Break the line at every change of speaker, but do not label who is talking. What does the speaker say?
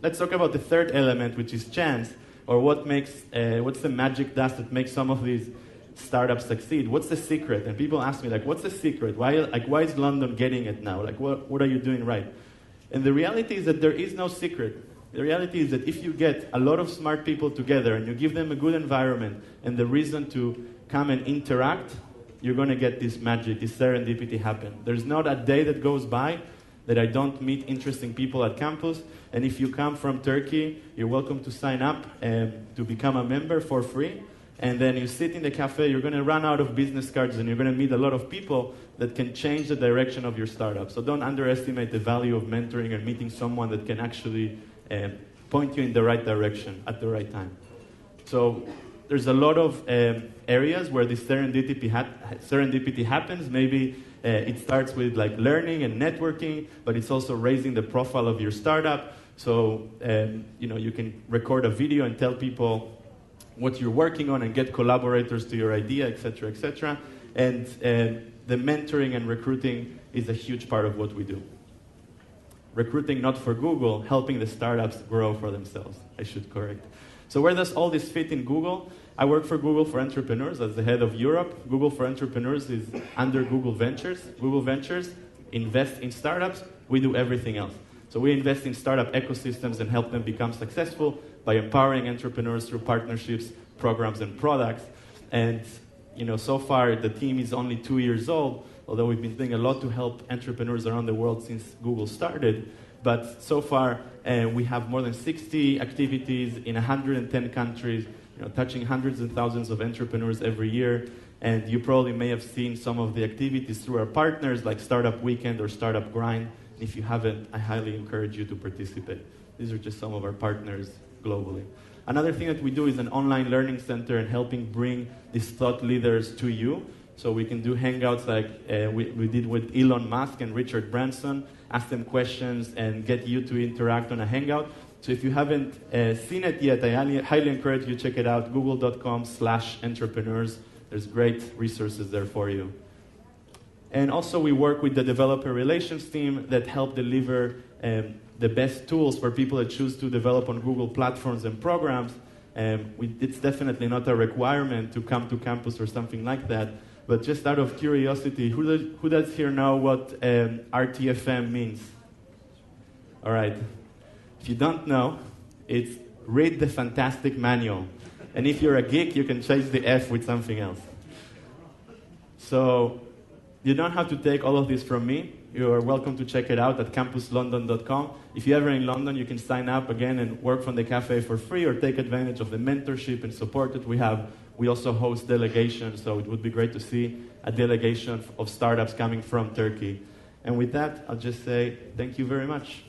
let's talk about the third element, which is chance, or what's the magic dust that makes some of these startups succeed? What's the secret? And people ask me, like, what's the secret? Why is London getting it now? Like, what are you doing right? And the reality is that there is no secret. The reality is that if you get a lot of smart people together and you give them a good environment and the reason to come and interact, you're going to get this magic, this serendipity happen. There's not a day that goes by that I don't meet interesting people at campus. And if you come from Turkey, you're welcome to sign up to become a member for free. And then you sit in the cafe, you're going to run out of business cards and you're going to meet a lot of people that can change the direction of your startup. So don't underestimate the value of mentoring and meeting someone that can actually point you in the right direction at the right time. So there's a lot of areas where this serendipity happens. Maybe it starts with like learning and networking, but it's also raising the profile of your startup. So you can record a video and tell people what you're working on and get collaborators to your idea, etc., etc. And the mentoring and recruiting is a huge part of what we do. Recruiting not for Google, helping the startups grow for themselves, I should correct. So where does all this fit in Google? I work for Google for Entrepreneurs as the head of Europe. Google for Entrepreneurs is under Google Ventures. Google Ventures invests in startups. We do everything else. So we invest in startup ecosystems and help them become successful by empowering entrepreneurs through partnerships, programs, and products. And so far the team is only 2 years old, although we've been doing a lot to help entrepreneurs around the world since Google started. But so far we have more than 60 activities in 110 countries, touching hundreds and thousands of entrepreneurs every year. And you probably may have seen some of the activities through our partners like Startup Weekend or Startup Grind. If you haven't, I highly encourage you to participate. These are just some of our partners globally. Another thing that we do is an online learning center and helping bring these thought leaders to you. So we can do hangouts like we did with Elon Musk and Richard Branson, ask them questions and get you to interact on a hangout. So if you haven't seen it yet, I highly encourage you to check it out, google.com/entrepreneurs. There's great resources there for you. And also we work with the developer relations team that help deliver the best tools for people that choose to develop on Google platforms and programs. It's definitely not a requirement to come to campus or something like that, but just out of curiosity, who does here know what RTFM means? All right. If you don't know, it's read the fantastic manual. And if you're a geek, you can change the F with something else. So you don't have to take all of this from me. You are welcome to check it out at campuslondon.com. If you're ever in London, you can sign up again and work from the cafe for free or take advantage of the mentorship and support that we have. We also host delegations, so it would be great to see a delegation of startups coming from Turkey. And with that, I'll just say thank you very much.